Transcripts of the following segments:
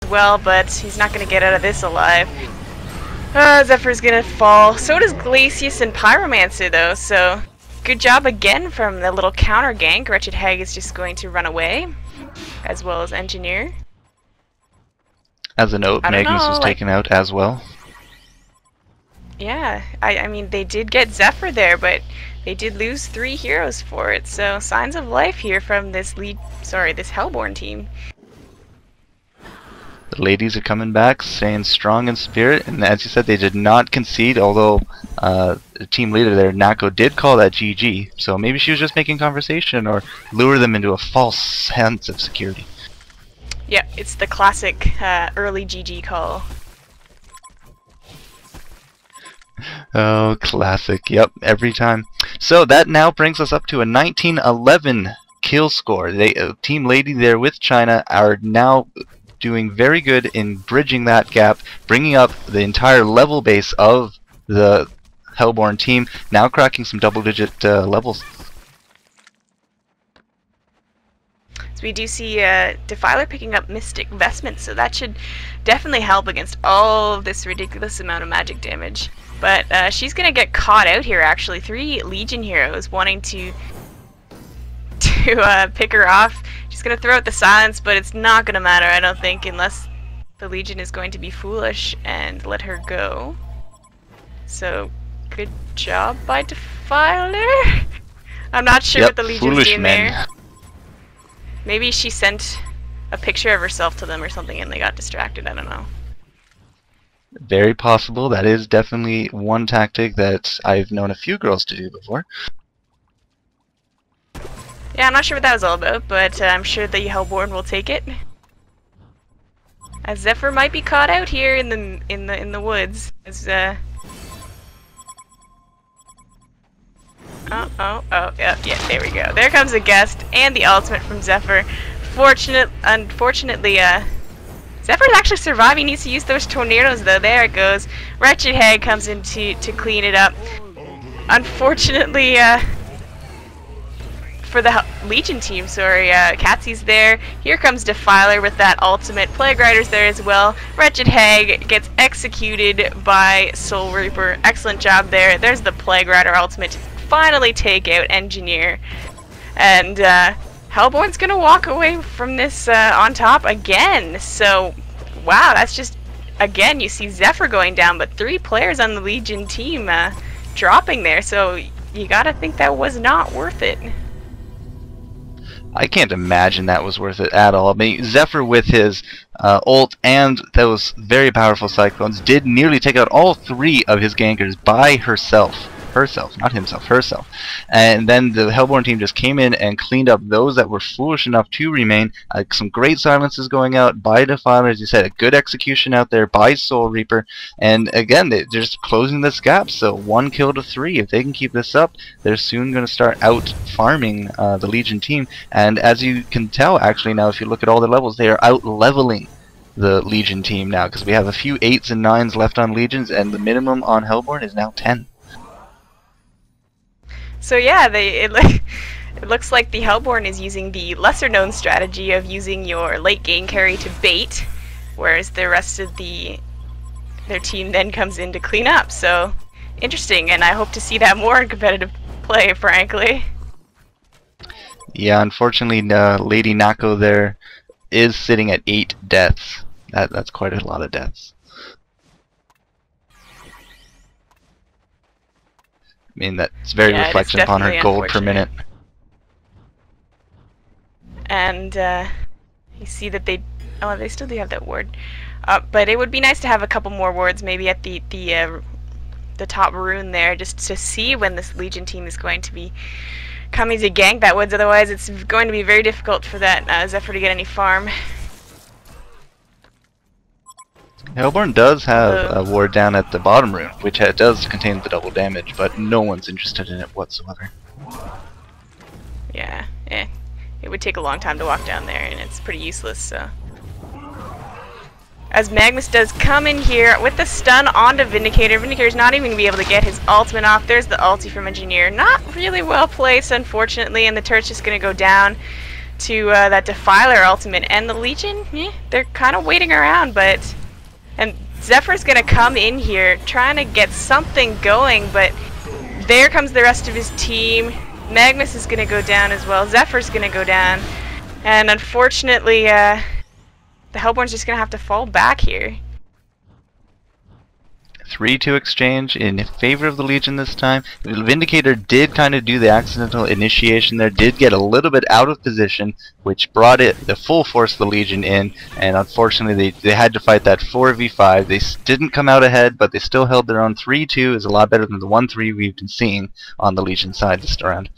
well, but he's not going to get out of this alive. Zephyr's going to fall. So does Glacius and Pyromancer, though, so good job again from the little counter gank. Wretched Hag is just going to run away, as well as Engineer. As a note, Magnus was taken out as well. Yeah, I mean, they did get Zephyr there, but they did lose 3 heroes for it, so signs of life here from this this Hellborn team. The ladies are coming back, staying strong in spirit, and as you said, they did not concede, although the team leader there, Nako, did call that GG, so maybe she was just making conversation or lure them into a false sense of security. Yeah, it's the classic early GG call. Oh, classic. Yep, every time. So that now brings us up to a 1911 kill score. Team Lady there with China are now doing very good in bridging that gap, bringing up the entire level base of the Hellborn team, now cracking some double-digit levels. So we do see Defiler picking up Mystic Vestment, so that should definitely help against all of this ridiculous amount of magic damage. But she's going to get caught out here, actually. 3 Legion heroes wanting to pick her off. She's going to throw out the silence, but it's not going to matter, I don't think, unless the Legion is going to be foolish and let her go. So, good job by Defiler. I'm not sure what the Legion's doing there. Maybe she sent a picture of herself to them or something and they got distracted, I don't know. Very possible. That is definitely one tactic that I've known a few girls to do before. Yeah, I'm not sure what that was all about, but I'm sure the Hellborn will take it. As Zephyr might be caught out here in the woods. As yeah, there we go. There comes a guest and the ultimate from Zephyr. Unfortunately, Zephyr's actually surviving. He needs to use those tornadoes though. There it goes. Wretched Hag comes in to clean it up. Unfortunately, for the Legion team, sorry, Catsy's there. Here comes Defiler with that ultimate. Plague Rider's there as well. Wretched Hag gets executed by Soul Reaper. Excellent job there. There's the Plague Rider ultimate to finally take out Engineer. And Hellborn's gonna walk away from this on top again. So, wow, that's just, again, you see Zephyr going down, but 3 players on the Legion team dropping there. So you gotta think that was not worth it. I can't imagine that was worth it at all. I mean, Zephyr with his ult and those very powerful cyclones did nearly take out all 3 of his gankers by herself. Herself, not himself, herself. And then the Hellborn team just came in and cleaned up those that were foolish enough to remain. Some great silences going out by Defiler, as you said, a good execution out there by Soul Reaper. And again, they're just closing this gap, so 1 kill to 3. If they can keep this up, they're soon going to start out farming the Legion team. And as you can tell, actually, now if you look at all the levels, they are out leveling the Legion team now, because we have a few 8s and 9s left on Legions, and the minimum on Hellborn is now 10. So yeah, it looks like the Hellborn is using the lesser-known strategy of using your late game carry to bait, whereas the rest of their team then comes in to clean up. So interesting, and I hope to see that more in competitive play, frankly. Yeah, unfortunately, Lady Nako there is sitting at 8 deaths. That's quite a lot of deaths. I mean, that's very reflection upon her gold per minute. And you see that they still do have that ward. But it would be nice to have a couple more wards, maybe at the top rune there, just to see when this Legion team is going to be coming to gank that woods. Otherwise, it's going to be very difficult for that Zephyr to get any farm. Hellborn does have a ward down at the bottom rune, which does contain the double damage, but no one's interested in it whatsoever. Yeah, it would take a long time to walk down there, and it's pretty useless, so. As Magnus does come in here with the stun onto Vindicator. Vindicator's not even going to be able to get his ultimate off. There's the ulti from Engineer. Not really well placed, unfortunately, and the turret's just going to go down. to that Defiler ultimate, and the Legion, they're kind of waiting around, and Zephyr's gonna come in here trying to get something going, but there comes the rest of his team. Magnus is gonna go down as well. Zephyr's gonna go down, and unfortunately, the Hellborn's just gonna have to fall back here. 3-2 exchange in favor of the Legion this time. The Vindicator did kind of do the accidental initiation there, did get a little bit out of position, which brought the full force of the Legion in, and unfortunately they had to fight that 4v5. They didn't come out ahead, but they still held their own. 3-2 is a lot better than the 1-3 we've been seeing on the Legion side this round.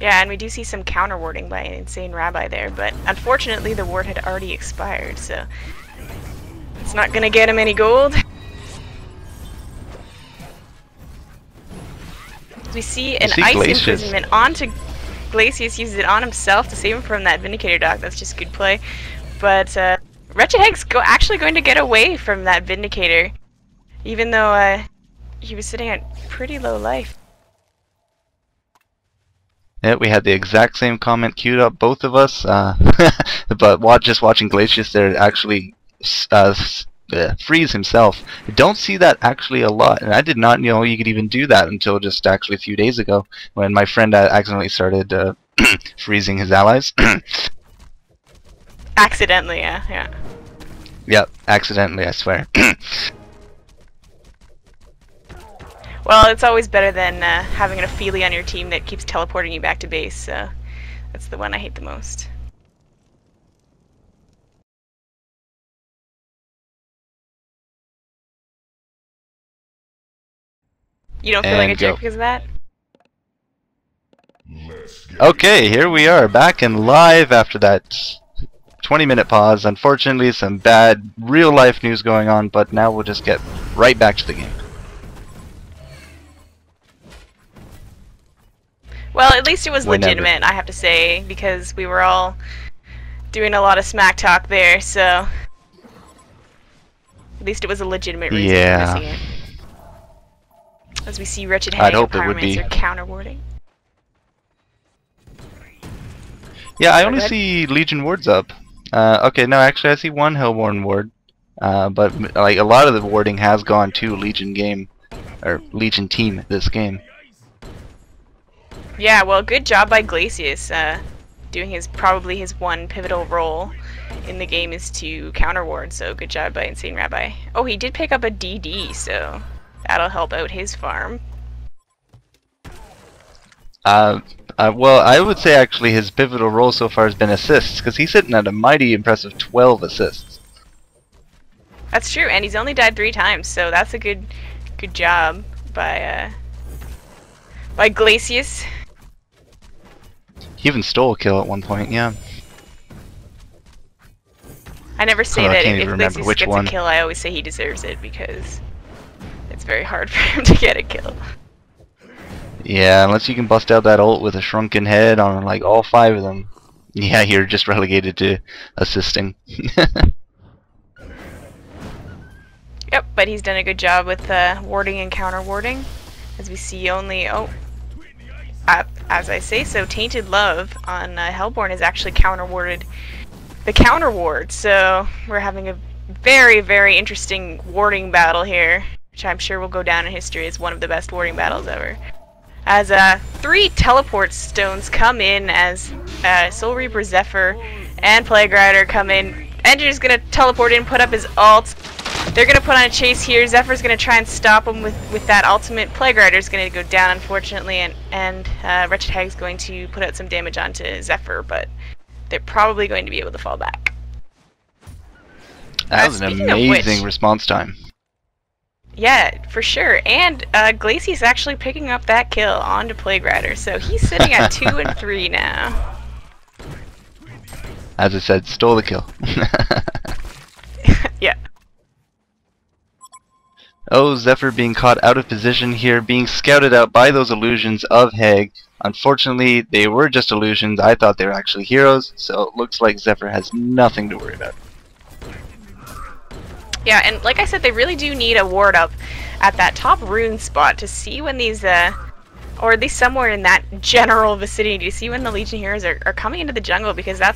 Yeah, and we do see some counter warding by an Insane Rabbi there, but unfortunately the ward had already expired, so it's not gonna get him any gold. We see an ice imprisonment onto Glacius, uses it on himself to save him from that Vindicator dock. That's just good play. But Wretched Heg's actually going to get away from that Vindicator, even though he was sitting at pretty low life. Yeah, we had the exact same comment queued up, both of us, but just watching Glacius there actually freeze himself. I don't see that actually a lot, and I did not know you could even do that until just actually a few days ago when my friend accidentally started freezing his allies. Accidentally, yeah. Yep, accidentally, I swear. Well, it's always better than having an Ophelia on your team that keeps teleporting you back to base, so that's the one I hate the most. You don't feel like a jerk because of that? Okay, here we are, back and live after that 20-minute pause. Unfortunately, some bad real-life news going on, but now we'll just get right back to the game. Well, at least it was legitimate, I have to say, because we were all doing a lot of smack talk there, so at least it was a legitimate reason for missing it. As we see Wretched Heg and Pyromancer counter-warding. Yeah, I only see Legion wards up. Okay, no, actually I see one Hellborn ward, but like a lot of the warding has gone to Legion team this game. Yeah, well, good job by Glacius. Doing probably his one pivotal role in the game is to counter ward, so good job by Insane Rabbi. Oh, he did pick up a DD, so that'll help out his farm. Well, I would say actually his pivotal role so far has been assists, because he's sitting at a mighty impressive 12 assists. That's true, and he's only died 3 times, so that's a good job by Glacius. He even stole a kill at one point, yeah. I never say that if Glacius gets a kill, I always say he deserves it, because it's very hard for him to get a kill. Yeah, unless you can bust out that ult with a shrunken head on like all 5 of them. Yeah, you're just relegated to assisting. Yep, but he's done a good job with warding and counter warding. As we see only, as I say so, Tainted Love on Hellborn has actually counter-warded the counter-ward, so we're having a very, very interesting warding battle here, which I'm sure will go down in history as one of the best warding battles ever. As 3 teleport stones come in as Soul Reaper, Zephyr, and Plague Rider come in. Engine's gonna teleport in, put up his ult. They're gonna put on a chase here. Zephyr's gonna try and stop him with that ultimate. Plague Rider's gonna go down, unfortunately, and Wretched Heg's going to put out some damage onto Zephyr, but they're probably going to be able to fall back. That was an amazing response time. Yeah, for sure. And Glacius actually picking up that kill onto Plague Rider, so he's sitting at 2 and 3 now. As I said, stole the kill. Yeah. Oh, Zephyr being caught out of position here, being scouted out by those illusions of Heg. Unfortunately, they were just illusions. I thought they were actually heroes, so it looks like Zephyr has nothing to worry about. Yeah, and like I said, they really do need a ward up at that top rune spot to see when these or at least somewhere in that general vicinity to see when the Legion heroes are coming into the jungle, because that's